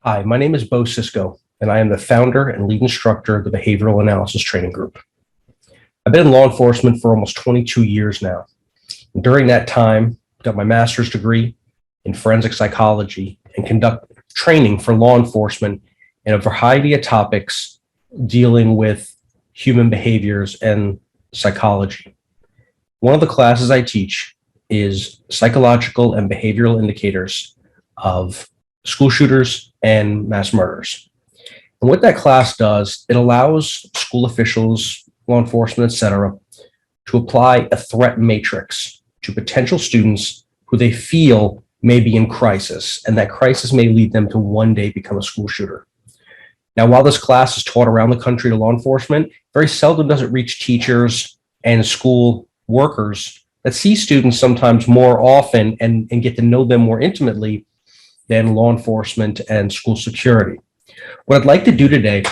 Hi, my name is Bo Cisco, and I am the founder and lead instructor of the Behavioral Analysis Training Group. I've been in law enforcement for almost 22 years now. And during that time, I got my master's degree in forensic psychology and conduct training for law enforcement in a variety of topics dealing with human behaviors and psychology. One of the classes I teach is psychological and behavioral indicators of school shooters and mass murderers. And what that class does, it allows school officials, law enforcement, etc., to apply a threat matrix to potential students who they feel may be in crisis, and that crisis may lead them to one day become a school shooter. Now, while this class is taught around the country to law enforcement, very seldom does it reach teachers and school workers that see students sometimes more often and get to know them more intimately than law enforcement and school security. What I'd like to do today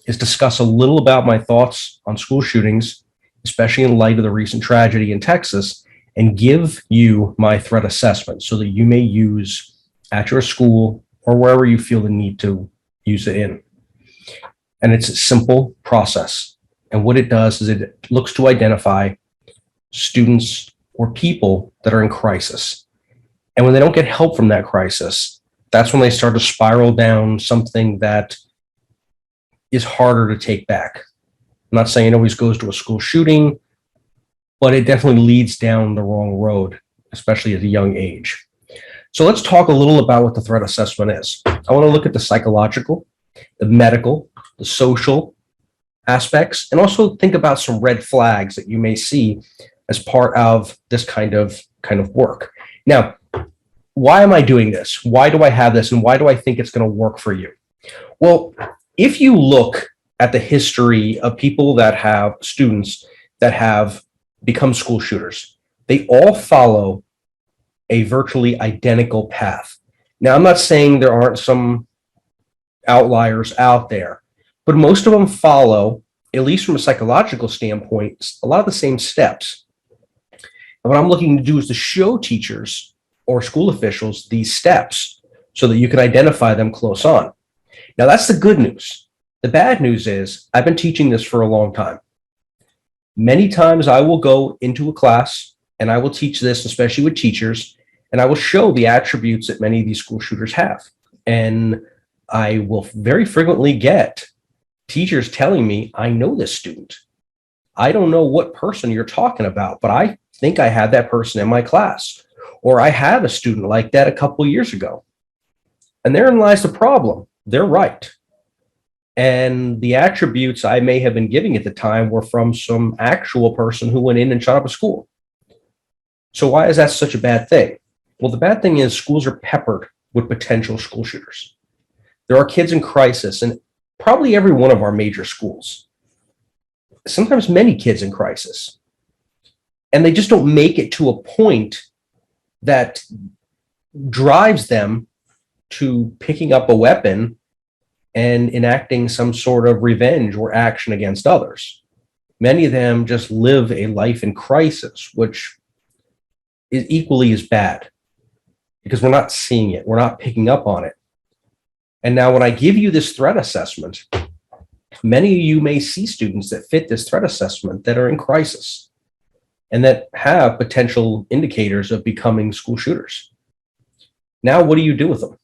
is discuss a little about my thoughts on school shootings, especially in light of the recent tragedy in Texas, and give you my threat assessment so that you may use at your school or wherever you feel the need to use it in. And it's a simple process. And what it does is it looks to identify students or people that are in crisis. And when they don't get help from that crisis, that's when they start to spiral down something that is harder to take back. I'm not saying it always goes to a school shooting, but it definitely leads down the wrong road, especially at a young age. So let's talk a little about what the threat assessment is. I want to look at the psychological, the medical, the social aspects, and also think about some red flags that you may see as part of this kind of work. Now, why am I doing this? Why do I have this? And why do I think it's going to work for you? Well, if you look at the history of people that have students that have become school shooters, they all follow a virtually identical path. Now, I'm not saying there aren't some outliers out there, but most of them follow, at least from a psychological standpoint, a lot of the same steps. And what I'm looking to do is to show teachers or school officials these steps so that you can identify them close on. Now, that's the good news. The bad news is I've been teaching this for a long time. Many times I will go into a class and I will teach this, especially with teachers, and I will show the attributes that many of these school shooters have. And I will very frequently get teachers telling me, I know this student. I don't know what person you're talking about, but I think I had that person in my class. Or I had a student like that a couple of years ago. And therein lies the problem. They're right. And the attributes I may have been giving at the time were from some actual person who went in and shot up a school. So why is that such a bad thing? Well, the bad thing is schools are peppered with potential school shooters. There are kids in crisis in probably every one of our major schools. Sometimes many kids in crisis. And they just don't make it to a point that drives them to picking up a weapon and enacting some sort of revenge or action against others. Many of them just live a life in crisis, which is equally as bad because we're not seeing it. We're not picking up on it. And now when I give you this threat assessment, many of you may see students that fit this threat assessment that are in crisis and that have potential indicators of becoming school shooters. Now, what do you do with them?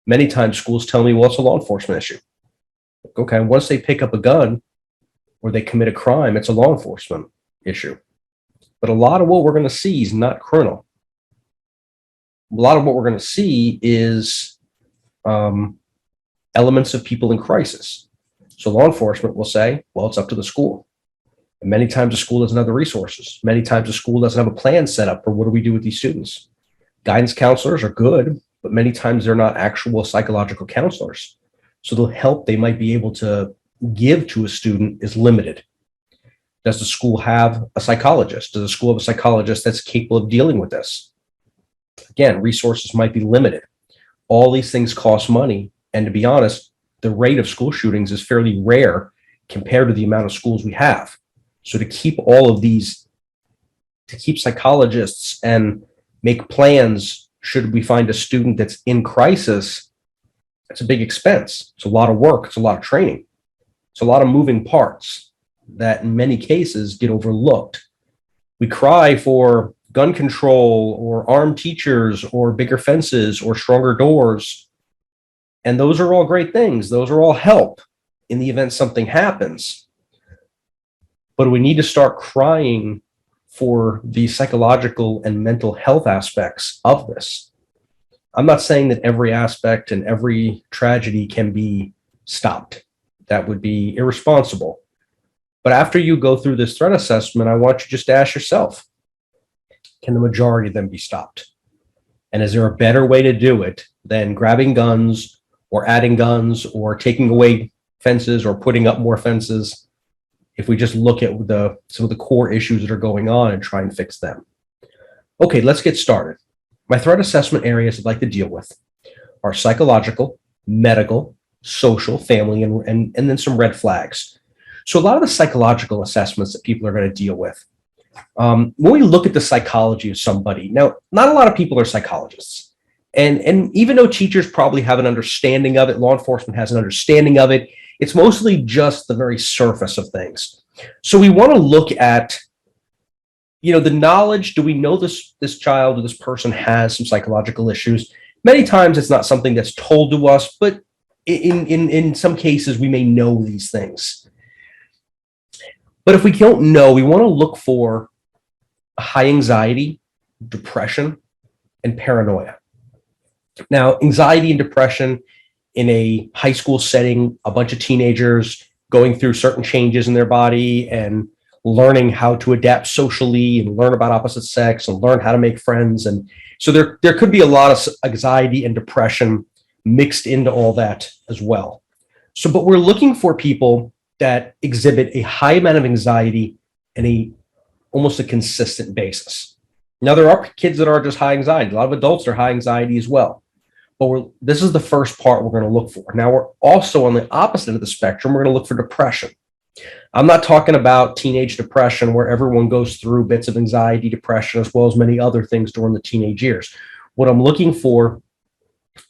Many times schools tell me, well, it's a law enforcement issue. Okay, once they pick up a gun or they commit a crime, it's a law enforcement issue. But a lot of what we're going to see is not criminal. A lot of what we're going to see is elements of people in crisis. So law enforcement will say, well, it's up to the school. And many times the school doesn't have the resources. Many times the school doesn't have a plan set up for what do we do with these students. Guidance counselors are good, but many times they're not actual psychological counselors. So the help they might be able to give to a student is limited. Does the school have a psychologist? Does the school have a psychologist that's capable of dealing with this? Again, resources might be limited. All these things cost money. And to be honest, the rate of school shootings is fairly rare compared to the amount of schools we have. So to keep all of these, to keep psychologists and make plans should we find a student that's in crisis It's a big expense. It's a lot of work. It's a lot of training. It's a lot of moving parts that in many cases get overlooked. We cry for gun control or armed teachers or bigger fences or stronger doors. And those are all great things. Those are all help in the event something happens. But we need to start crying for the psychological and mental health aspects of this. I'm not saying that every aspect and every tragedy can be stopped. That would be irresponsible. But after you go through this threat assessment, I want you just to ask yourself, can the majority of them be stopped? And is there a better way to do it than grabbing guns or adding guns or taking away fences or putting up more fences? If we just look at some of the core issues that are going on and try and fix them. Okay, let's get started. My threat assessment areas I'd like to deal with are psychological, medical, social, family, and then some red flags. So a lot of the psychological assessments that people are going to deal with, when we look at the psychology of somebody, now, not a lot of people are psychologists. And even though teachers probably have an understanding of it, law enforcement has an understanding of it, it's mostly just the very surface of things. So we want to look at, the knowledge. Do we know this child or this person has some psychological issues? Many times it's not something that's told to us, but in some cases we may know these things. But if we don't know, we want to look for high anxiety, depression, and paranoia. Now, anxiety and depression in a high school setting, a bunch of teenagers going through certain changes in their body and learning how to adapt socially and learn about opposite sex and learn how to make friends. And so there could be a lot of anxiety and depression mixed into all that as well. So, but we're looking for people that exhibit a high amount of anxiety and almost a consistent basis. Now, there are kids that are just high anxiety. A lot of adults are high anxiety as well. But this is the first part we're going to look for. Now, we're also on the opposite of the spectrum. We're going to look for depression. I'm not talking about teenage depression where everyone goes through bits of anxiety, depression, as well as many other things during the teenage years. What I'm looking for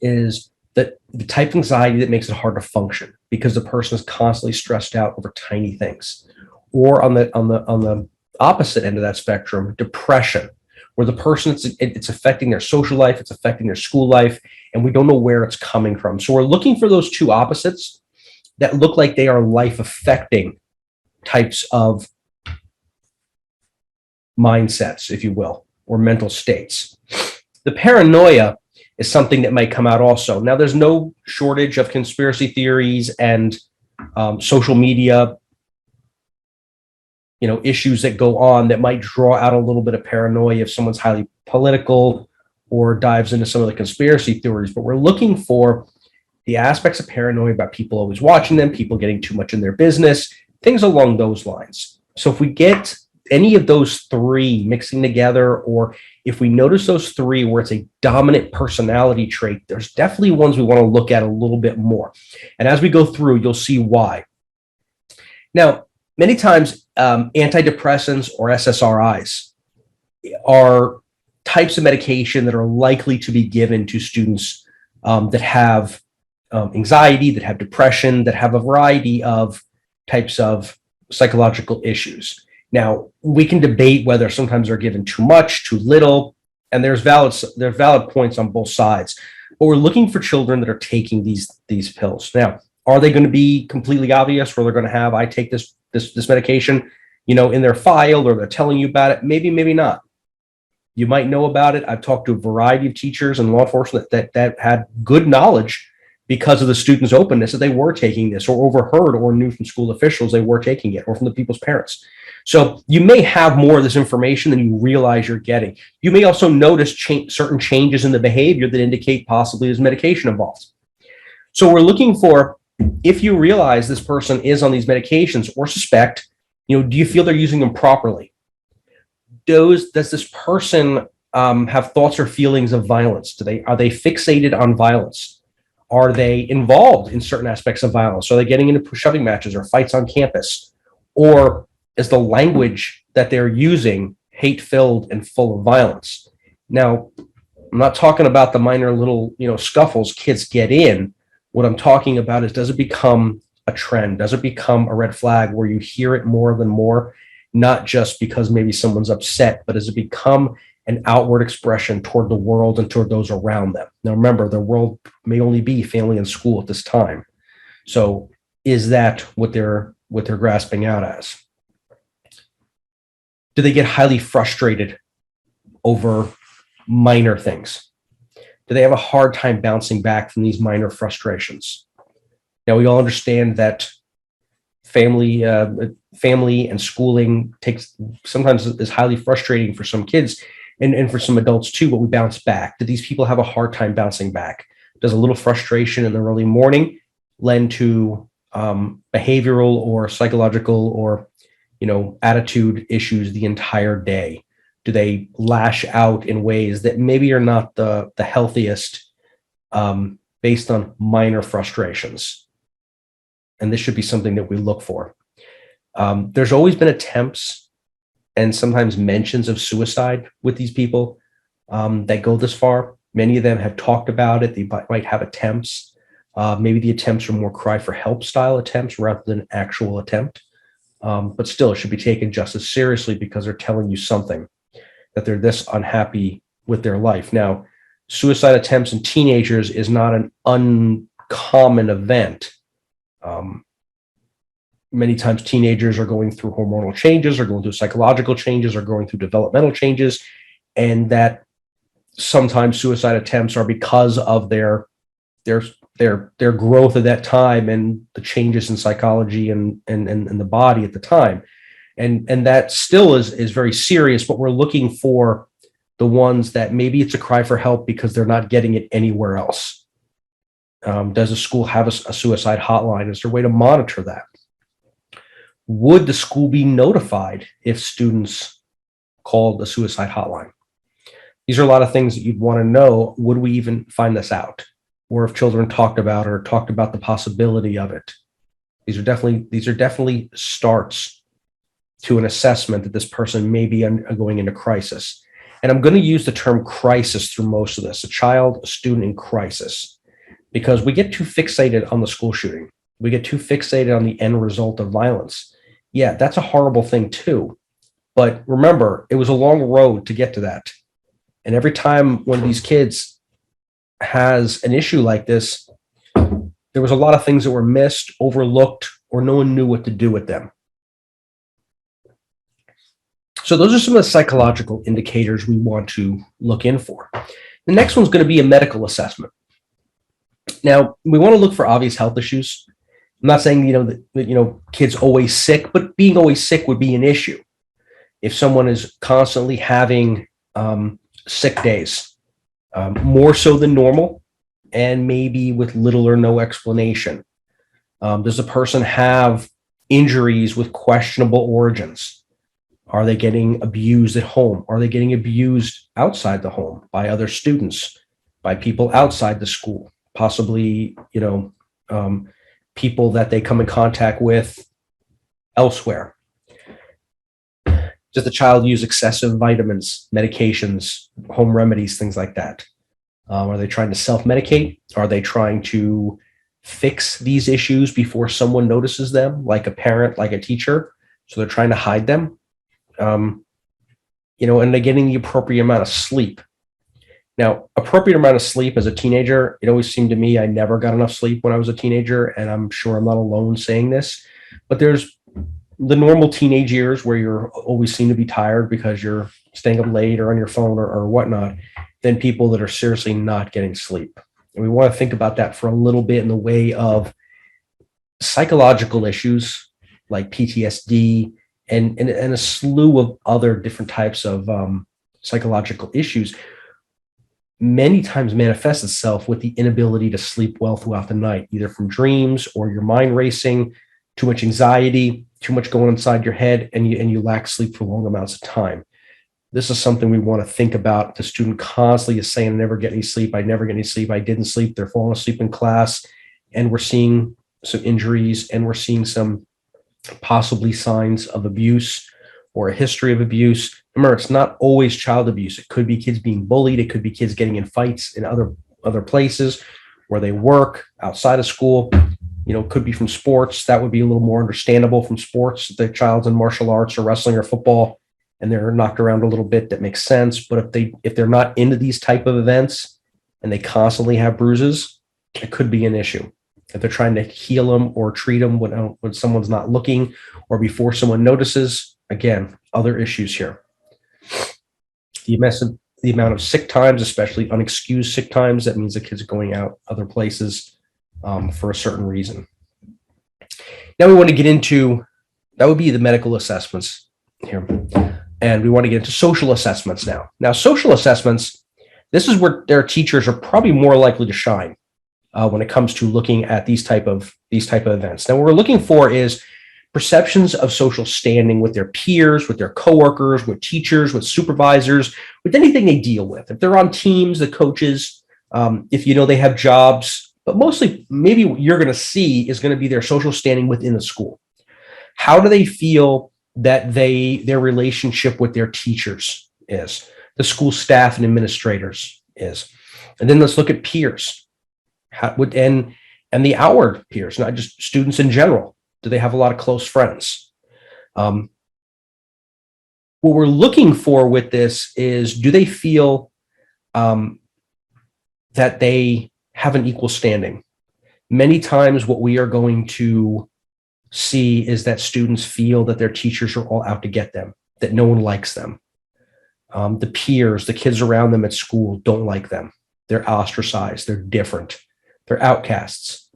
is the type of anxiety that makes it hard to function because the person is constantly stressed out over tiny things. Or on the opposite end of that spectrum, depression, where the person, it's affecting their social life, it's affecting their school life, and we don't know where it's coming from. So we're looking for those two opposites that look like they are life-affecting types of mindsets, if you will, or mental states. The paranoia is something that might come out also. Now, there's no shortage of conspiracy theories and social media issues that go on that might draw out a little bit of paranoia if someone's highly political or dives into some of the conspiracy theories. But we're looking for the aspects of paranoia about people always watching them, people getting too much in their business, things along those lines. So if we get any of those three mixing together, or if we notice those three where it's a dominant personality trait, there's definitely ones we want to look at a little bit more. And as we go through, you'll see why. Now, many times, antidepressants or SSRIs are types of medication that are likely to be given to students that have anxiety, that have depression, that have a variety of types of psychological issues. Now, we can debate whether sometimes they're given too much, too little, and there's valid points on both sides. But we're looking for children that are taking these pills. Now, are they going to be completely obvious where they're going to have, I take this medication, in their file, or they're telling you about it? Maybe, maybe not. You might know about it. I've talked to a variety of teachers and law enforcement that had good knowledge because of the students' openness that they were taking this, or overheard or knew from school officials they were taking it, or from the people's parents. So you may have more of this information than you realize you're getting. You may also notice certain changes in the behavior that indicate possibly there's medication involved. So we're looking for, if you realize this person is on these medications or suspect, do you feel they're using them properly? Does this person have thoughts or feelings of violence? Are they fixated on violence? Are they involved in certain aspects of violence? Are they getting into shoving matches or fights on campus? Or is the language that they're using hate-filled and full of violence? Now, I'm not talking about the minor little, scuffles kids get in, What I'm talking about is, does it become a trend? Does it become a red flag where you hear it more than more, not just because maybe someone's upset, but does it become an outward expression toward the world and toward those around them? Now, remember, the world may only be family and school at this time. So is that what they're grasping out as? Do they get highly frustrated over minor things? Do they have a hard time bouncing back from these minor frustrations? Now, we all understand that family and schooling takes sometimes is highly frustrating for some kids and for some adults too, but we bounce back. Do these people have a hard time bouncing back? Does a little frustration in the early morning lend to behavioral or psychological or attitude issues the entire day? Do they lash out in ways that maybe are not the healthiest, based on minor frustrations? And this should be something that we look for. There's always been attempts and sometimes mentions of suicide with these people that go this far. Many of them have talked about it. They might have attempts. Maybe the attempts are more cry for help style attempts rather than actual attempt. But still, it should be taken just as seriously because they're telling you something, that they're this unhappy with their life. Now, suicide attempts in teenagers is not an uncommon event. Many times teenagers are going through hormonal changes, or going through psychological changes, or going through developmental changes, and that sometimes suicide attempts are because of their growth at that time and the changes in psychology and the body at the time. And that still is very serious, but we're looking for the ones that maybe it's a cry for help because they're not getting it anywhere else. Does the school have a suicide hotline? Is there a way to monitor that? Would the school be notified if students called a suicide hotline? These are a lot of things that you'd want to know. Would we even find this out? Or if children talked about the possibility of it? These are definitely starts to an assessment that this person may be going into crisis. And I'm going to use the term crisis through most of this, a student in crisis, because we get too fixated on the school shooting. We get too fixated on the end result of violence. Yeah, that's a horrible thing too. But remember, it was a long road to get to that. And every time one of these kids has an issue like this, there was a lot of things that were missed, overlooked, or no one knew what to do with them. So those are some of the psychological indicators we want to look in for. The next one's going to be a medical assessment. Now, we want to look for obvious health issues. I'm not saying, that kids always sick, but being always sick would be an issue. If someone is constantly having sick days, more so than normal, and maybe with little or no explanation. Does the person have injuries with questionable origins? Are they getting abused at home? Are they getting abused outside the home by other students, by people outside the school, possibly, people that they come in contact with elsewhere? Does the child use excessive vitamins, medications, home remedies, things like that? Are they trying to self-medicate? Are they trying to fix these issues before someone notices them, like a parent, like a teacher? So they're trying to hide them. And they're getting the appropriate amount of sleep. Now, appropriate amount of sleep as a teenager, it always seemed to me I never got enough sleep when I was a teenager, and I'm sure I'm not alone saying this, but there's the normal teenage years where you're always seem to be tired because you're staying up late or on your phone or whatnot, than people that are seriously not getting sleep. And we want to think about that for a little bit in the way of psychological issues like PTSD and a slew of other different types of psychological issues many times manifests itself with the inability to sleep well throughout the night, either from dreams or your mind racing, too much anxiety, too much going inside your head, and you lack sleep for long amounts of time. This is something we want to think about. The student constantly is saying, I never get any sleep, I never get any sleep, I didn't sleep, they're falling asleep in class, and we're seeing some injuries, and we're seeing some possibly signs of abuse or a history of abuse. Remember, it's not always child abuse. It could be kids being bullied. It could be kids getting in fights in other places, where they work, outside of school. Could be from sports. That would be a little more understandable from sports. If the child's in martial arts or wrestling or football and they're knocked around a little bit, that makes sense. But if they're not into these type of events and they constantly have bruises, it could be an issue. If they're trying to heal them or treat them when someone's not looking or before someone notices, again, other issues here. The amount of sick times, especially unexcused sick times, that means the kids are going out other places for a certain reason. Now we want to get into, that would be the medical assessments here. And we want to get into social assessments now. Now, social assessments, this is where their teachers are probably more likely to shine when it comes to looking at these type of events. Now, what we're looking for is perceptions of social standing with their peers, with their coworkers, with teachers, with supervisors, with anything they deal with. If they're on teams, the coaches, if they have jobs, but mostly maybe what you're going to see is going to be their social standing within the school. How do they feel that their relationship with their teachers is, the school staff and administrators is? And then let's look at peers. And the outward peers, not just students in general. Do they have a lot of close friends? What we're looking for with this is, do they feel that they have an equal standing? Many times what we are going to see is that students feel that their teachers are all out to get them, that no one likes them. The peers, the kids around them at school don't like them. They're ostracized. They're different. They're outcasts.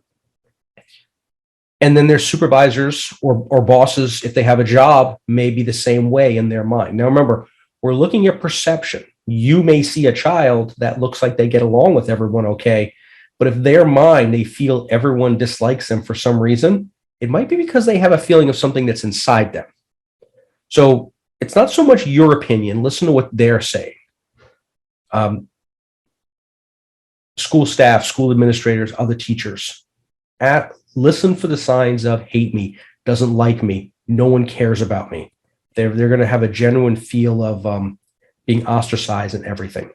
And then their supervisors or bosses, if they have a job, may be the same way in their mind. Now, remember, we're looking at perception. You may see a child that looks like they get along with everyone okay, but if their mind, they feel everyone dislikes them for some reason, it might be because they have a feeling of something that's inside them. So it's not so much your opinion. Listen to what they're saying. School staff, school administrators, other teachers, listen for the signs of hate me, doesn't like me, no one cares about me. They're going to have a genuine feel of being ostracized and everything.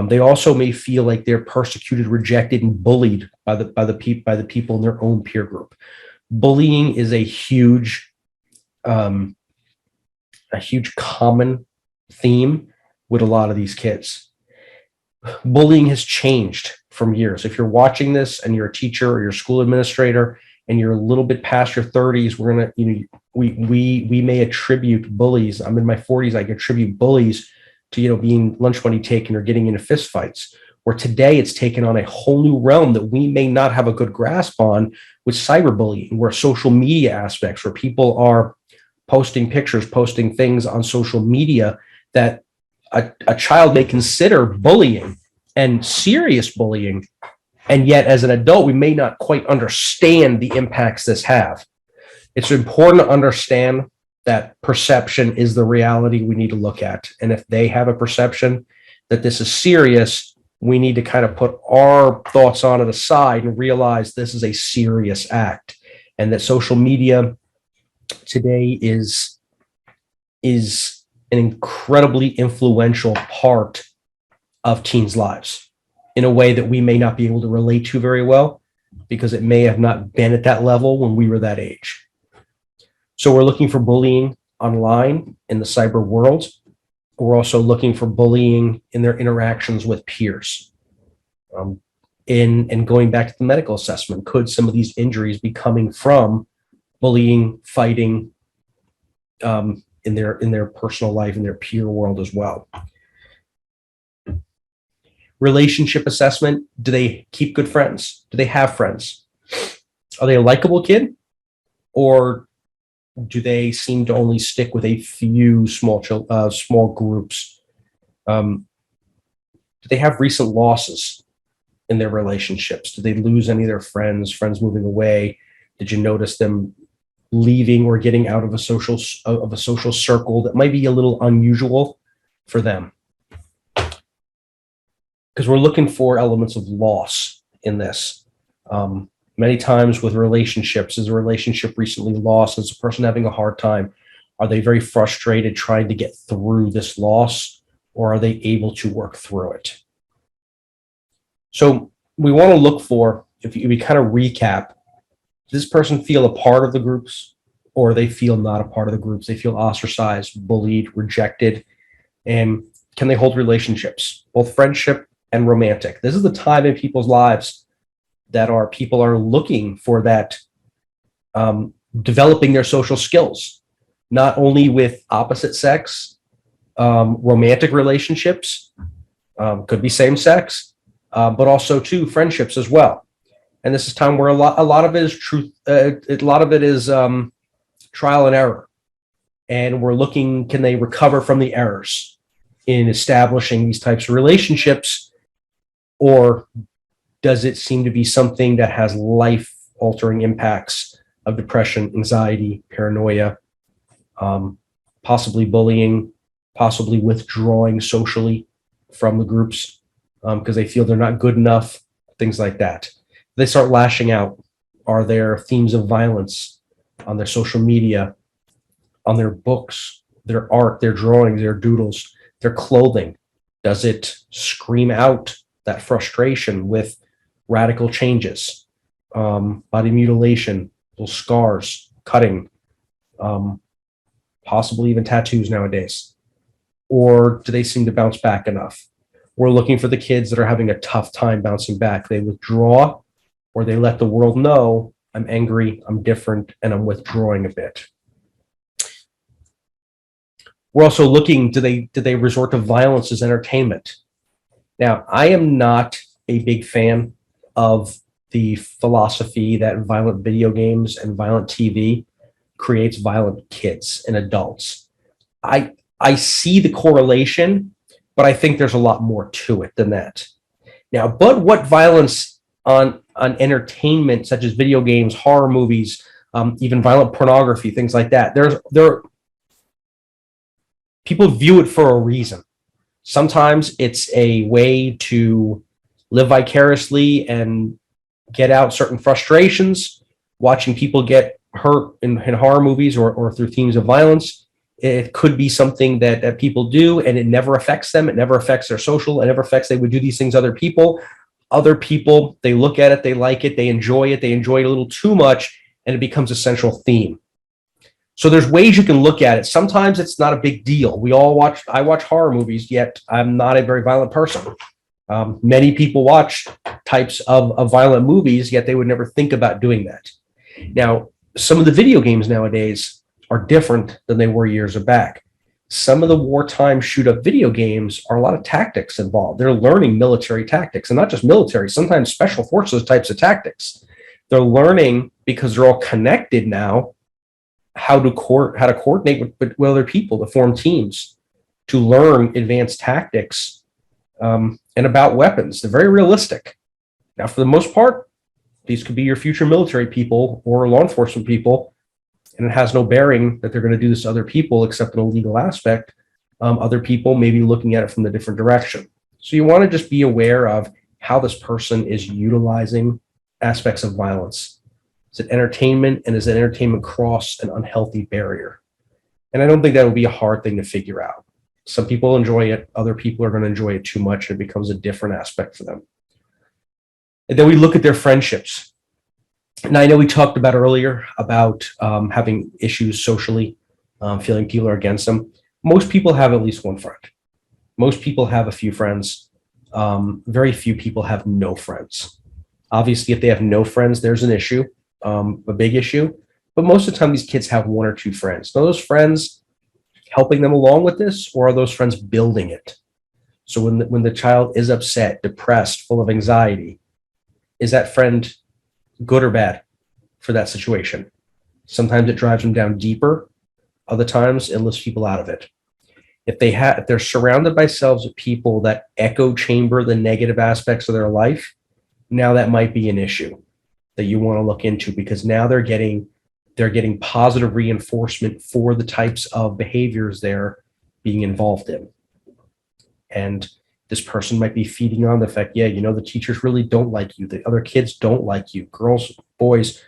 They also may feel like they're persecuted, rejected, and bullied by the people in their own peer group. Bullying is a huge common theme with a lot of these kids. Bullying has changed from years. If you're watching this and you're a teacher or you're a school administrator and you're a little bit past your 30s, we may attribute bullies. I'm in my 40s. I attribute bullies to being lunch money taken or getting into fistfights. Where today it's taken on a whole new realm that we may not have a good grasp on with cyberbullying, where social media aspects, where people are posting pictures, posting things on social media that a child may consider bullying and serious bullying. And yet as an adult, we may not quite understand the impacts this have. It's important to understand that perception is the reality we need to look at. And if they have a perception that this is serious, we need to kind of put our thoughts on it aside and realize this is a serious act, and that social media today is an incredibly influential part of teens' lives in a way that we may not be able to relate to very well because it may have not been at that level when we were that age. So we're looking for bullying online in the cyber world. We're also looking for bullying in their interactions with peers. And going back to the medical assessment, could some of these injuries be coming from bullying, fighting in their personal life, in their peer world as well? Relationship assessment. Do they keep good friends? Do they have friends? Are they a likable kid? Or do they seem to only stick with a few small groups? Do they have recent losses in their relationships? Do they lose any of their friends moving away? Did you notice them leaving or getting out of a social circle that might be a little unusual for them? Because we're looking for elements of loss in this. Many times with relationships, is a relationship recently lost? Is a person having a hard time? Are they very frustrated trying to get through this loss, or are they able to work through it? So we want to look for, if we kind of recap, does this person feel a part of the groups, or they feel not a part of the groups? They feel ostracized, bullied, rejected, and can they hold relationships, both friendship and romantic? This is the time in people's lives that people are looking for that, developing their social skills, not only with opposite sex, romantic relationships, could be same sex, but also too friendships as well. And this is time where a lot of it is truth. A lot of it is trial and error, and we're looking, can they recover from the errors in establishing these types of relationships, or does it seem to be something that has life altering impacts of depression, anxiety, paranoia, possibly bullying, possibly withdrawing socially from the groups because they feel they're not good enough, things like that. They start lashing out. Are there themes of violence on their social media, on their books, their art, their drawings, their doodles, their clothing? Does it scream out that frustration with radical changes, body mutilation, little scars, cutting, possibly even tattoos nowadays? Or do they seem to bounce back enough? We're looking for the kids that are having a tough time bouncing back. They withdraw, or they let the world know, I'm angry, I'm different, and I'm withdrawing a bit. We're also looking, do they resort to violence as entertainment? Now, I am not a big fan of the philosophy that violent video games and violent TV creates violent kids and adults. I see the correlation, but I think there's a lot more to it than that. Now, but what violence on entertainment, such as video games, horror movies, even violent pornography, things like that, people view it for a reason. Sometimes it's a way to live vicariously and get out certain frustrations, watching people get hurt in horror movies or through themes of violence. It could be something that people do, and it never affects them. It never affects their social. It never affects, they would do these things to other people. Other people, they look at it, they like it, they enjoy it a little too much, and it becomes a central theme. So there's ways you can look at it. Sometimes it's not a big deal. I watch horror movies, yet I'm not a very violent person. Many people watch types of violent movies, yet they would never think about doing that. Now, some of the video games nowadays are different than they were years back. Some of the wartime shoot-up video games are a lot of tactics involved. They're learning military tactics, and not just military, sometimes special forces types of tactics. They're learning, because they're all connected now, how to coordinate with other people, to form teams, to learn advanced tactics, and about weapons. They're very realistic. Now, for the most part, these could be your future military people or law enforcement people, and it has no bearing that they're going to do this to other people, except in a legal aspect. Other people may be looking at it from a different direction. So you want to just be aware of how this person is utilizing aspects of violence. Is it entertainment, and is it entertainment cross an unhealthy barrier? And I don't think that would be a hard thing to figure out. Some people enjoy it. Other people are going to enjoy it too much, and it becomes a different aspect for them. And then we look at their friendships. And I know we talked about earlier about having issues socially, feeling people are against them. Most people have at least one friend. Most people have a few friends. Very few people have no friends. Obviously, if they have no friends, there's an issue, a big issue. But most of the time, these kids have one or two friends. Are those friends helping them along with this, or are those friends building it? So when the child is upset, depressed, full of anxiety, is that friend good or bad for that situation? Sometimes it drives them down deeper. Other times it lifts people out of it. If they're surrounded by selves of people that echo chamber the negative aspects of their life, now that might be an issue that you want to look into, because now they're getting positive reinforcement for the types of behaviors they're being involved in. And this person might be feeding on the fact, yeah, the teachers really don't like you. The other kids don't like you. Girls, boys,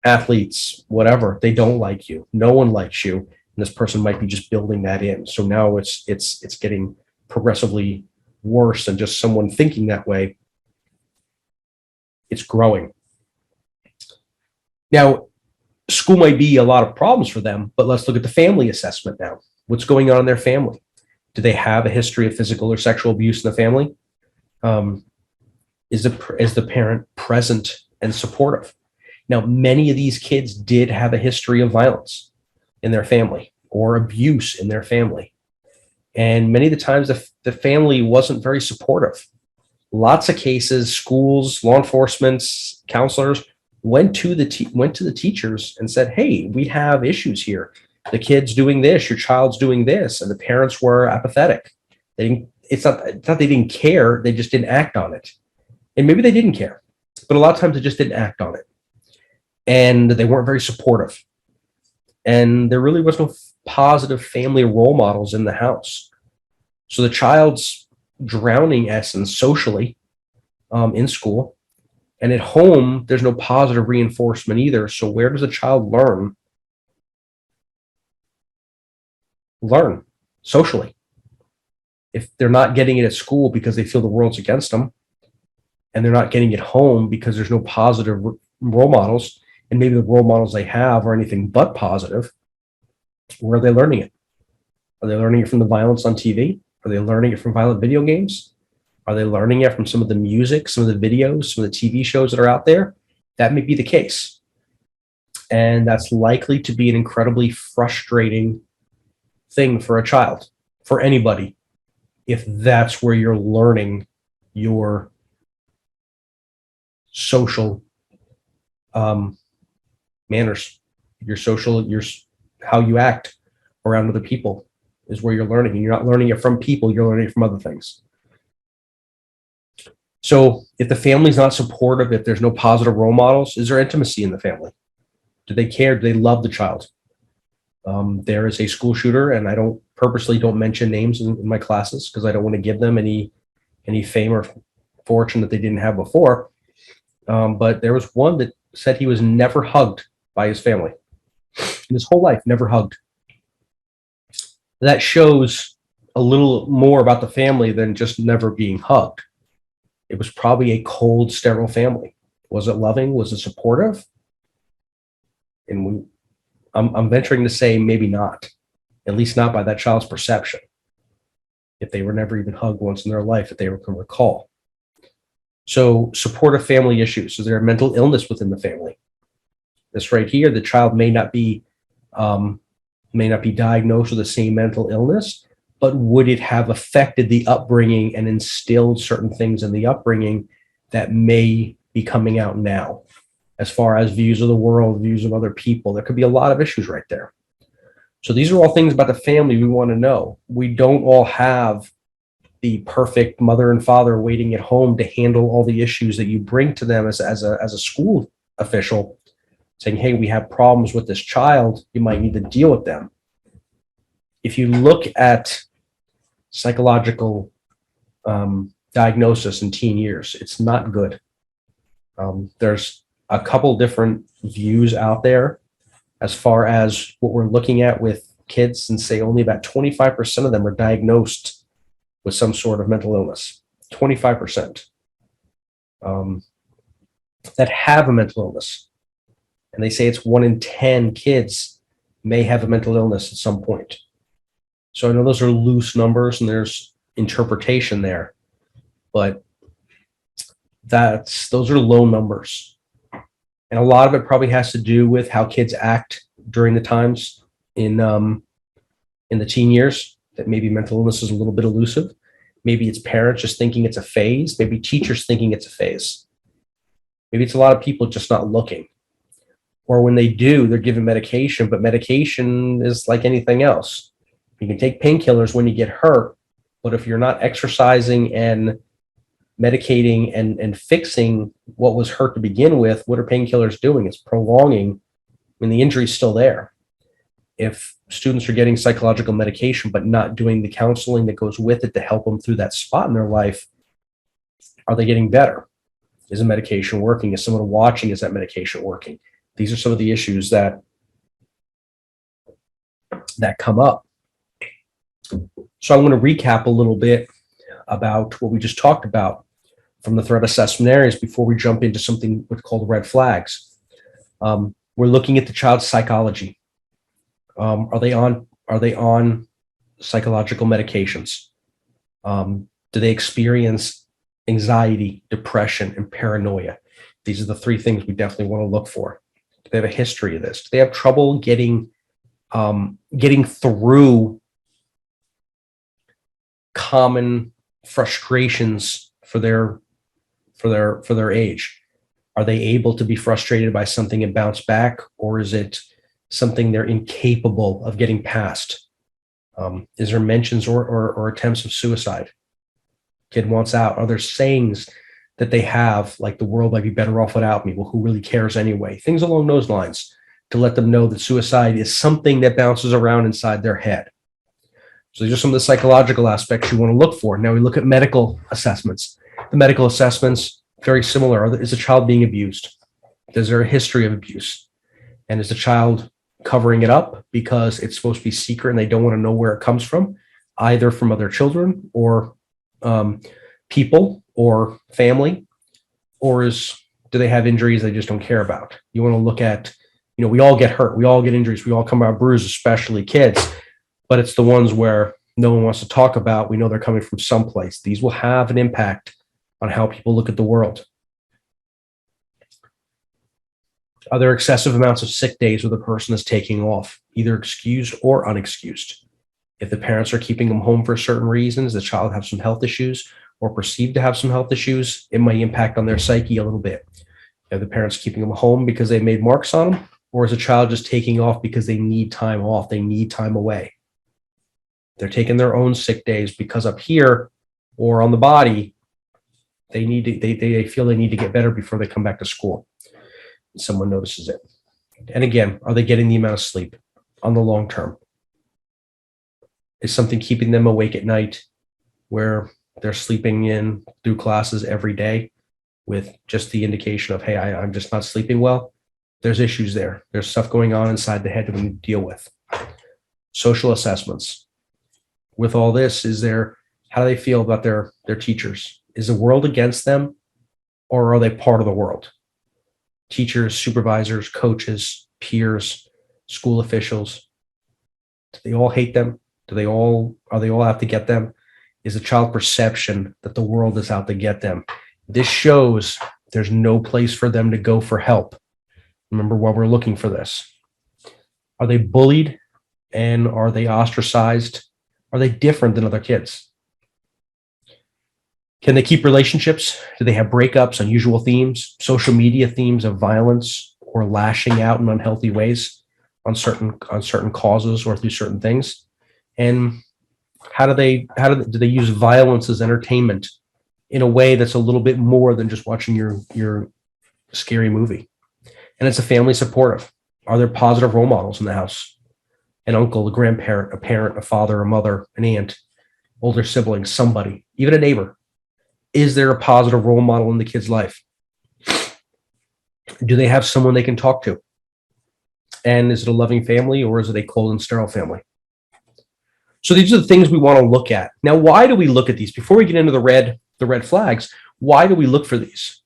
athletes, whatever, they don't like you. No one likes you. And this person might be just building that in. So now it's getting progressively worse than just someone thinking that way. it's growing. Now, school might be a lot of problems for them, but let's look at the family assessment now. What's going on in their family? Do they have a history of physical or sexual abuse in the family? Is the parent present and supportive? Now, many of these kids did have a history of violence in their family or abuse in their family. And many of the times the family wasn't very supportive. Lots of cases, schools, law enforcement, counselors went to the teachers and said, "Hey, we have issues here. The kid's doing this, your child's doing this," and the parents were apathetic. They didn't. It's not they didn't care. They just didn't act on it. And maybe they didn't care, but a lot of times they just didn't act on it, and they weren't very supportive. And there really was no positive family role models in the house. So the child's drowning essence socially in school. And at home, there's no positive reinforcement either. So where does a child learn? Learn socially. If they're not getting it at school because they feel the world's against them, and they're not getting it home because there's no positive role models, and maybe the role models they have are anything but positive, where are they learning it? Are they learning it from the violence on TV? Are they learning it from violent video games? Are they learning it from some of the music, some of the videos, some of the TV shows that are out there? That may be the case. And that's likely to be an incredibly frustrating thing for a child, for anybody, if that's where you're learning your social manners, your how you act around other people is where you're learning. And you're not learning it from people, you're learning it from other things. So if the family's not supportive, if there's no positive role models, is there intimacy in the family? Do they care? Do they love the child? There is a school shooter, and I purposely don't mention names in my classes because I don't want to give them any fame or fortune that they didn't have before. But there was one that said he was never hugged by his family in his whole life, never hugged. That shows a little more about the family than just never being hugged. It was probably a cold, sterile family. Was it loving? Was it supportive? And I'm venturing to say maybe not, at least not by that child's perception. If they were never even hugged once in their life, that they can recall. So supportive family issues. Is there a mental illness within the family? This right here, the child may not be diagnosed with the same mental illness, but would it have affected the upbringing and instilled certain things in the upbringing that may be coming out now? As far as views of the world, views of other people, there could be a lot of issues right there. So these are all things about the family we want to know. We don't all have the perfect mother and father waiting at home to handle all the issues that you bring to them as a school official, saying, "Hey, we have problems with this child. You might need to deal with them." If you look at psychological diagnosis in teen years, it's not good. There's a couple different views out there as far as what we're looking at with kids, and say only about 25% of them are diagnosed with some sort of mental illness. 25% that have a mental illness. And they say it's 1 in 10 kids may have a mental illness at some point. So I know those are loose numbers and there's interpretation there, but those are low numbers. And a lot of it probably has to do with how kids act during the times in the teen years, that maybe mental illness is a little bit elusive. Maybe it's parents just thinking it's a phase. Maybe teachers thinking it's a phase. Maybe it's a lot of people just not looking. Or when they do, they're given medication, but medication is like anything else. You can take painkillers when you get hurt, but if you're not exercising and medicating and fixing what was hurt to begin with, what are painkillers doing? It's prolonging when the injury's still there. If students are getting psychological medication but not doing the counseling that goes with it to help them through that spot in their life, are they getting better? Is the medication working? Is someone watching? Is that medication working? These are some of the issues that come up. So I'm going to recap a little bit about what we just talked about. from the threat assessment areas before we jump into something what's called red flags. We're looking at the child's psychology. Are they on psychological medications? Do they experience anxiety, depression, and paranoia? These are the three things we definitely want to look for. Do they have a history of this? Do they have trouble getting through common frustrations for their age? Are they able to be frustrated by something and bounce back, or is it something they're incapable of getting past? Is there mentions or attempts of suicide? Kid wants out. Are there sayings that they have, like the world might be better off without me? Well, who really cares anyway? Things along those lines to let them know that suicide is something that bounces around inside their head. So these are some of the psychological aspects you want to look for. Now we look at medical assessments. The medical assessments, very similar. Is the child being abused? Is there a history of abuse? And is the child covering it up because it's supposed to be secret and they don't want to know where it comes from, either from other children or people or family, or do they have injuries they just don't care about? You want to look at, we all get hurt, we all get injuries, we all come out bruised, especially kids, but it's the ones where no one wants to talk about. We know they're coming from someplace. These will have an impact on how people look at the world. Are there excessive amounts of sick days where the person is taking off, either excused or unexcused? If the parents are keeping them home for certain reasons, the child has some health issues or perceived to have some health issues, it might impact on their psyche a little bit. Are the parents keeping them home because they made marks on them, or is the child just taking off because they need time off, they need time away? They're taking their own sick days because up here or on the body, they feel they need to get better before they come back to school. Someone notices it. And again, are they getting the amount of sleep on the long term? Is something keeping them awake at night where they're sleeping in through classes every day with just the indication of, hey, I'm just not sleeping well? There's issues there. There's stuff going on inside the head that we need to deal with. Social assessments. With all this, how do they feel about their teachers? Is the world against them, or are they part of the world? Teachers, supervisors, coaches, peers, school officials, do they all hate them? Are they all out to get them? Is the child perception that the world is out to get them? This shows there's no place for them to go for help. Remember why we're looking for this. Are they bullied, and are they ostracized? Are they different than other kids? Can they keep relationships? Do they have breakups, unusual themes, social media themes of violence or lashing out in unhealthy ways on certain causes or through certain things? And do they use violence as entertainment in a way that's a little bit more than just watching your scary movie? And it's a family supportive. Are there positive role models in the house? An uncle, a grandparent, a parent, a father, a mother, an aunt, older sibling, somebody, even a neighbor. Is there a positive role model in the kid's life? Do they have someone they can talk to? And is it a loving family, or is it a cold and sterile family? So these are the things we want to look at. Now, why do we look at these? Before we get into the red flags, why do we look for these?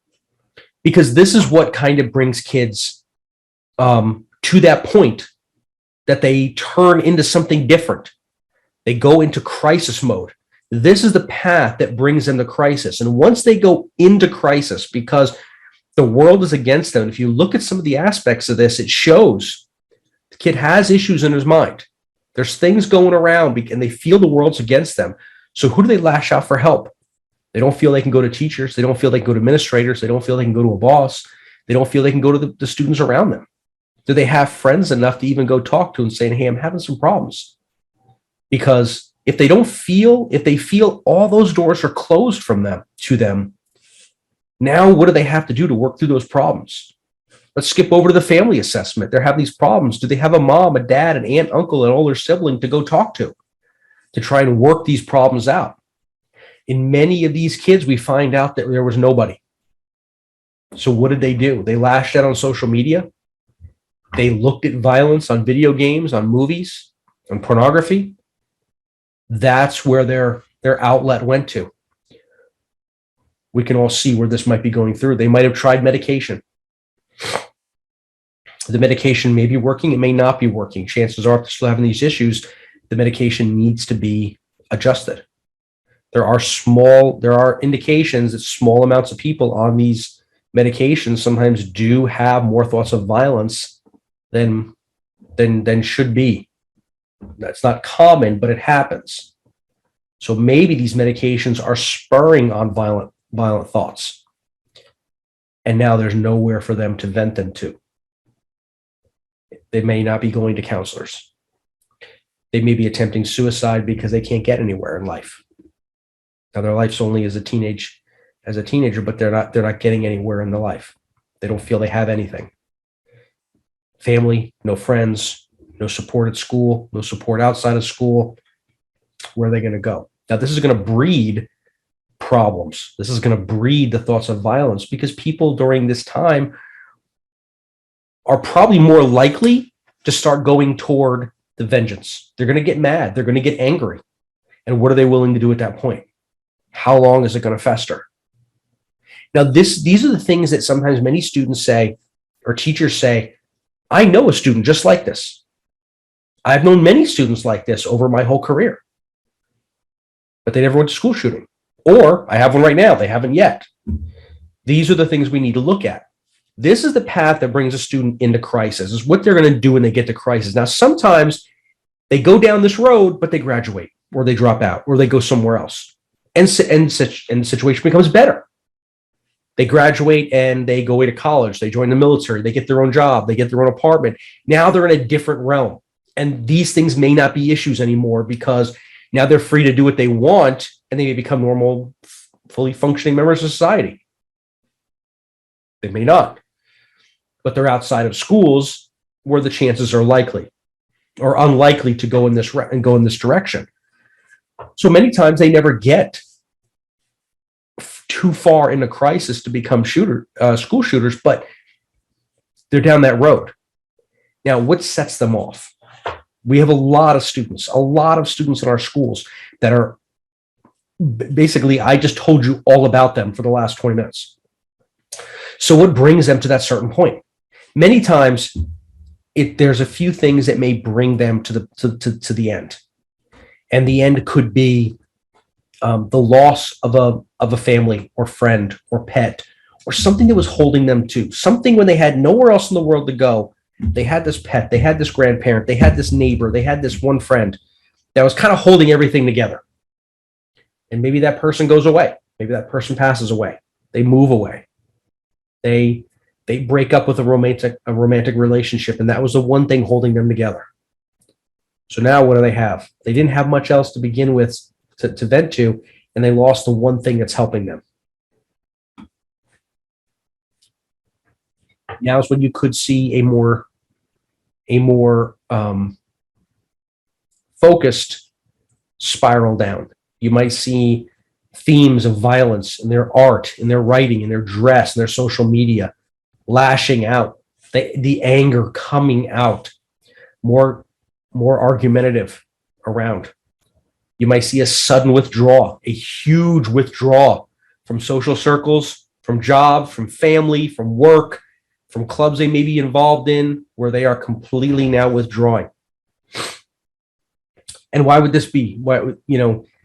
Because this is what kind of brings kids to that point that they turn into something different. They go into crisis mode. This is the path that brings them to crisis. And once they go into crisis, because the world is against them, if you look at some of the aspects of this, it shows the kid has issues in his mind. There's things going around and they feel the world's against them. So who do they lash out for help? They don't feel they can go to teachers. They don't feel they can go to administrators. They don't feel they can go to a boss. They don't feel they can go to the students around them. Do they have friends enough to even go talk to and say, hey, I'm having some problems? Because if they feel all those doors are closed to them, now what do they have to do to work through those problems? Let's skip over to the family assessment. They're having these problems. Do they have a mom, a dad, an aunt, uncle, an older sibling to go talk to try and work these problems out? In many of these kids, we find out that there was nobody. So what did they do? They lashed out on social media. They looked at violence on video games, on movies, on pornography. That's where their outlet went to. we can all see where this might be going through. They might have tried medication. The medication may be working, it may not be working. Chances are, if they're still having these issues, the medication needs to be adjusted. There are indications that small amounts of people on these medications sometimes do have more thoughts of violence than should be. That's not common, but it happens. So maybe these medications are spurring on violent thoughts, and now there's nowhere for them to vent them to. They may not be going to counselors. They may be attempting suicide because they can't get anywhere in life. Now their life's only as a teenager, but they're not getting anywhere in their life. They don't feel they have anything. Family, no friends, no support at school, no support outside of school. Where are they going to go? Now this is going to breed problems. This is going to breed the thoughts of violence, because people during this time are probably more likely to start going toward the vengeance. They're going to get mad. They're going to get angry. And what are they willing to do at that point? How long is it going to fester? Now, these are the things that sometimes many students say, or teachers say, I know a student just like this. I've known many students like this over my whole career, but they never went to school shooting. Or I have one right now. They haven't yet. These are the things we need to look at. This is the path that brings a student into crisis, is what they're going to do when they get to crisis. Now, sometimes they go down this road, but they graduate, or they drop out, or they go somewhere else. And the situation becomes better. They graduate and they go away to college. They join the military. They get their own job. They get their own apartment. Now they're in a different realm. And these things may not be issues anymore, because now they're free to do what they want, and they may become normal, fully functioning members of society. They may not. But they're outside of schools where the chances are likely or unlikely to go in this direction. So many times they never get too far into crisis to become school shooters, but they're down that road. Now, what sets them off? We have a lot of students in our schools that are basically, I just told you all about them for the last 20 minutes. So what brings them to that certain point? Many times, there's a few things that may bring them to the end, and the end could be the loss of a family or friend or pet, or something that was holding them to something when they had nowhere else in the world to go. They had this pet, they had this grandparent, they had this neighbor, they had this one friend that was kind of holding everything together. And maybe that person goes away. Maybe that person passes away. They move away. They break up with a romantic relationship, and that was the one thing holding them together. So now what do they have? They didn't have much else to begin with to vent to, and they lost the one thing that's helping them. Now is when you could see a more focused spiral down. You might see themes of violence in their art, in their writing, in their dress, in their social media, lashing out, the anger coming out, more argumentative around. You might see a sudden withdrawal, a huge withdrawal from social circles, from jobs, from family, from work, from clubs they may be involved in, where they are completely now withdrawing. And why would this be?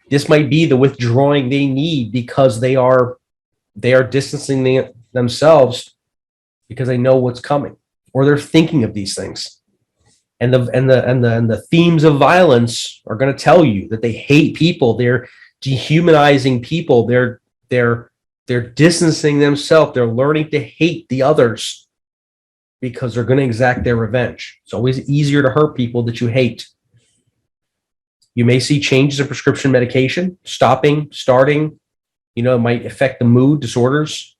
This might be the withdrawing they need, because they are distancing themselves because they know what's coming, or they're thinking of these things. And the themes of violence are going to tell you that they hate people. They're dehumanizing people. They're distancing themselves. They're learning to hate the others because they're going to exact their revenge. It's always easier to hurt people that you hate. You may see changes in prescription medication, stopping, starting. It might affect the mood disorders.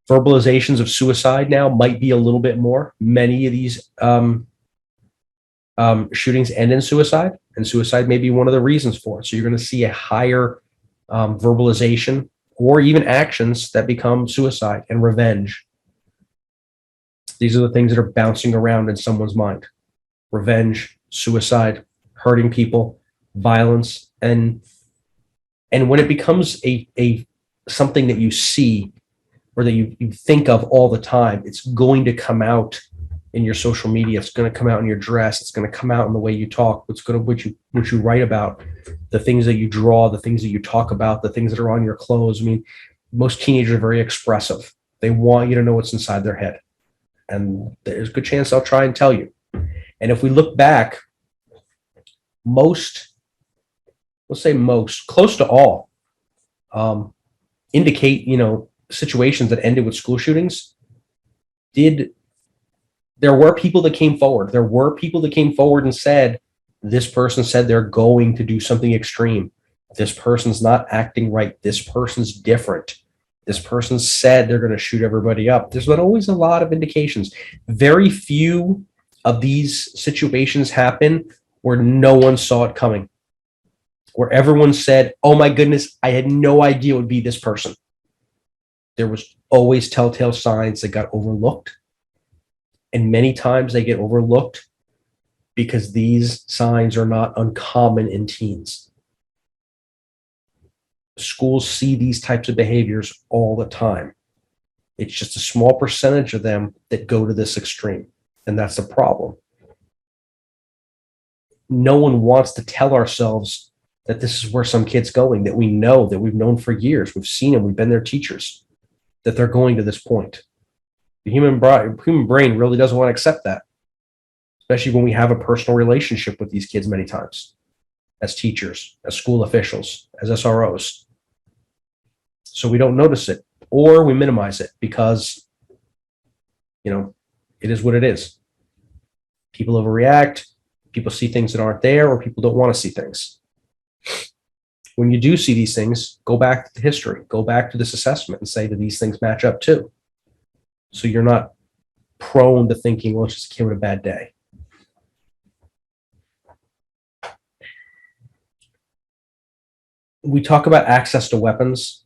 Verbalizations of suicide now might be a little bit more. Many of these shootings end in suicide, and suicide may be one of the reasons for it. So you're going to see a higher verbalization, or even actions that become suicide and revenge. These are the things that are bouncing around in someone's mind: revenge, suicide, hurting people, violence, and when it becomes a something that you see or that you think of all the time. It's going to come out in your social media. It's going to come out in your dress. It's going to come out in the way you talk. It's going to what you write about, the things that you draw, the things that you talk about, the things that are on your clothes. I mean, most teenagers are very expressive. They want you to know what's inside their head, and there's a good chance they'll try and tell you. And if we look back, most, let's say most, close to all, indicate, situations that ended with school shootings. There were people that came forward. There were people that came forward and said, this person said they're going to do something extreme. This person's not acting right. This person's different. This person said they're going to shoot everybody up. There's not always a lot of indications. Very few of these situations happen where no one saw it coming, where everyone said, oh my goodness, I had no idea it would be this person. There was always telltale signs that got overlooked. And many times they get overlooked because these signs are not uncommon in teens. Schools see these types of behaviors all the time. It's just a small percentage of them that go to this extreme. And that's the problem. No one wants to tell ourselves that this is where some kid's going, that we know, that we've known for years. We've seen them. We've been their teachers, that they're going to this point. The human brain really doesn't want to accept that, especially when we have a personal relationship with these kids many times as teachers, as school officials, as SROs. So we don't notice it, or we minimize it because, it is what it is. People overreact, people see things that aren't there, or people don't want to see things. When you do see these things, go back to the history, go back to this assessment and say that these things match up too. So you're not prone to thinking, well, it's just a kid with a bad day. We talk about access to weapons.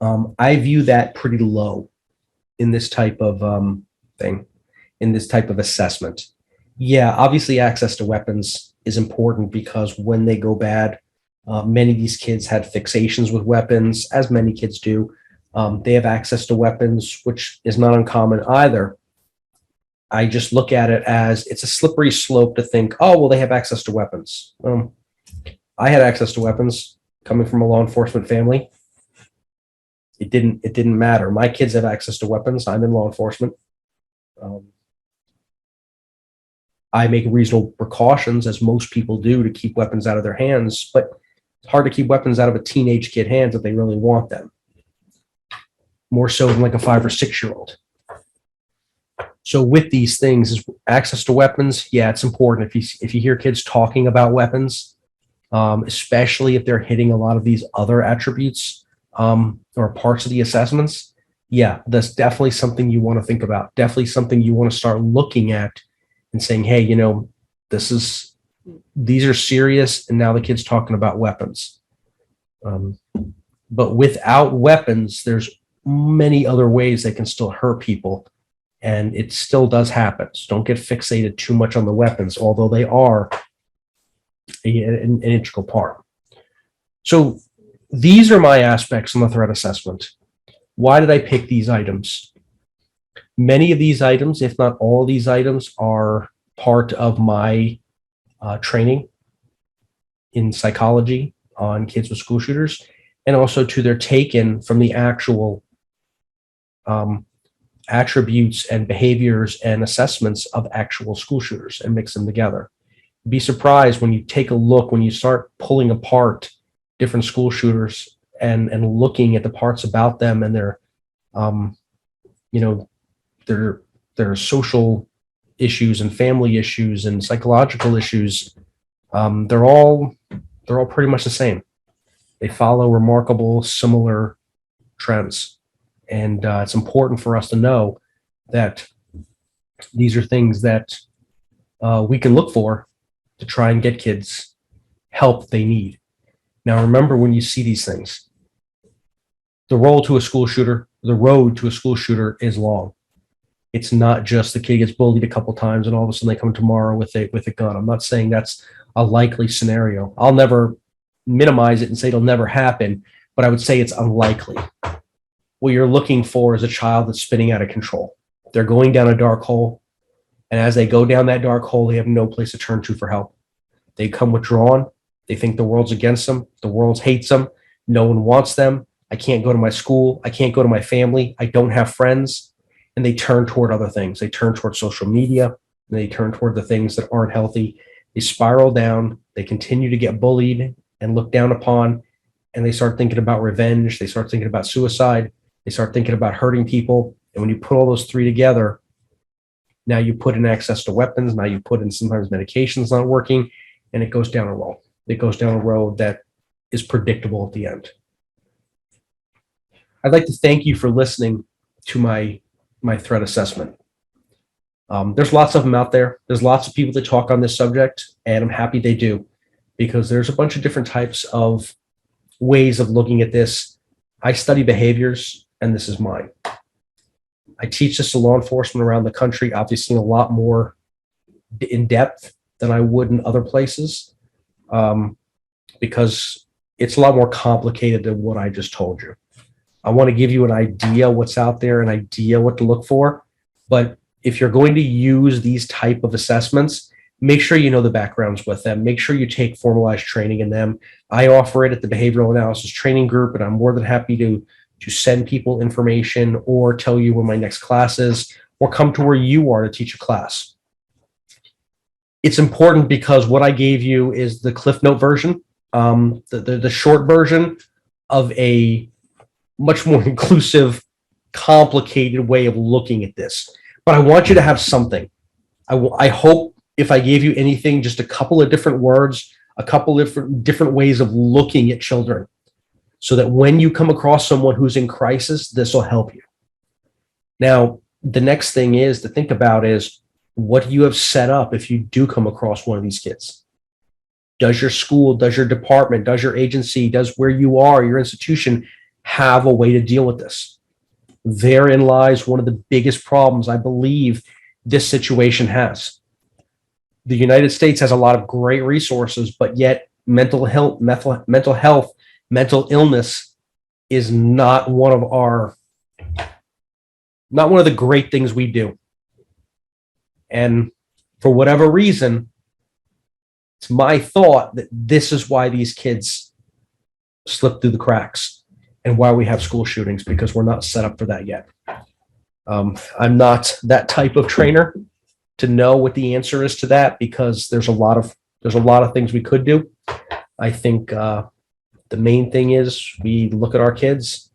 I view that pretty low in this type of thing, in this type of assessment. Yeah, obviously access to weapons is important because when they go bad, many of these kids had fixations with weapons, as many kids do. They have access to weapons, which is not uncommon either. I just look at it as it's a slippery slope to think, oh, well, they have access to weapons. I had access to weapons coming from a law enforcement family. It didn't matter. My kids have access to weapons. I'm in law enforcement. I make reasonable precautions, as most people do, to keep weapons out of their hands, but it's hard to keep weapons out of a teenage kid's hands if they really want them. More so than like a 5 or 6 year old. So with these things, is access to weapons. Yeah, it's important. If you hear kids talking about weapons, especially if they're hitting a lot of these other attributes or parts of the assessments, yeah, that's definitely something you want to think about. Definitely something you want to start looking at and saying, hey, these are serious, and now the kid's talking about weapons. But without weapons, there's many other ways they can still hurt people, and it still does happen. So don't get fixated too much on the weapons, although they are an integral part. So these are my aspects on the threat assessment. Why did I pick these items? Many of these items, if not all of these items, are part of my training in psychology on kids with school shooters, and also they're taken from the actual attributes and behaviors and assessments of actual school shooters and mix them together. Be surprised when you take a look, when you start pulling apart different school shooters and looking at the parts about them and their social issues and family issues and psychological issues. They're all pretty much the same. They follow remarkable similar trends. And it's important for us to know that these are things that we can look for to try and get kids help they need. Now, remember, when you see these things, the road to a school shooter is long. It's not just the kid gets bullied a couple times and all of a sudden they come tomorrow with a gun. I'm not saying that's a likely scenario. I'll never minimize it and say it'll never happen, but I would say it's unlikely. What you're looking for is a child that's spinning out of control. They're going down a dark hole, and as they go down that dark hole, they have no place to turn to for help. They come withdrawn. They think the world's against them. The world hates them. No one wants them. I can't go to my school. I can't go to my family. I don't have friends. And they turn toward other things. They turn toward social media. And they turn toward the things that aren't healthy. They spiral down. They continue to get bullied and looked down upon. And they start thinking about revenge. They start thinking about suicide. They start thinking about hurting people. And when you put all those three together, now you put in access to weapons. Now you put in sometimes medications not working. And it goes down a road. It goes down a road that is predictable at the end. I'd like to thank you for listening to my threat assessment. There's lots of them out there. There's lots of people that talk on this subject, and I'm happy they do, because there's a bunch of different types of ways of looking at this. I study behaviors, and this is mine. I teach this to law enforcement around the country, obviously a lot more in depth than I would in other places, because it's a lot more complicated than what I just told you. I want to give you an idea what's out there, an idea what to look for. But if you're going to use these type of assessments, make sure you know the backgrounds with them. Make sure you take formalized training in them. I offer it at the Behavioral Analysis Training Group, and I'm more than happy to send people information or tell you when my next class is, or come to where you are to teach a class. It's important because what I gave you is the Cliff Note version, the short version of a much more inclusive, complicated way of looking at this. But I want you to have something. I hope if I gave you anything, just a couple of different words, a couple of different ways of looking at children, so that when you come across someone who's in crisis, this will help you. Now, the next thing is to think about is, what you have set up if you do come across one of these kids. Does your school, does your department, does your agency, does where you are, your institution, have a way to deal with this? Therein lies one of the biggest problems I believe this situation has. The United States has a lot of great resources, but yet mental illness is not one of the great things we do. And for whatever reason, it's my thought that this is why these kids slip through the cracks and why we have school shootings, because we're not set up for that yet. I'm not that type of trainer to know what the answer is to that, because there's a lot of things we could do. I think the main thing is we look at our kids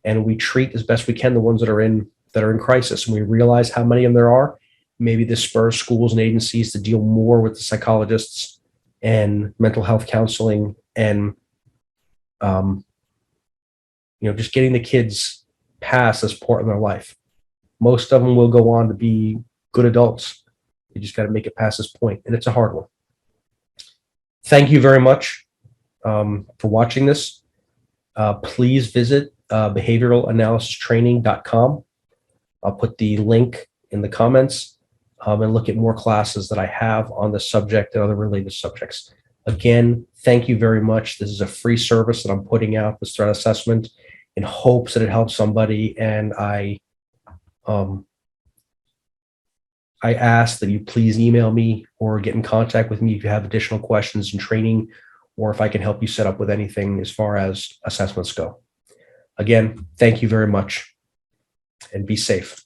and we treat as best we can the ones that are in crisis, and we realize how many of them there are. Maybe this spurs schools and agencies to deal more with the psychologists and mental health counseling, and just getting the kids past this part in their life. Most of them will go on to be good adults. You just got to make it past this point, and it's a hard one. Thank you very much for watching this. Please visit behavioralanalysistraining.com. I'll put the link in the comments, and look at more classes that I have on the subject and other related subjects. Again, thank you very much. This is a free service that I'm putting out, this threat assessment, in hopes that it helps somebody. And I ask that you please email me or get in contact with me if you have additional questions and training, or if I can help you set up with anything as far as assessments go. Again, thank you very much, and be safe.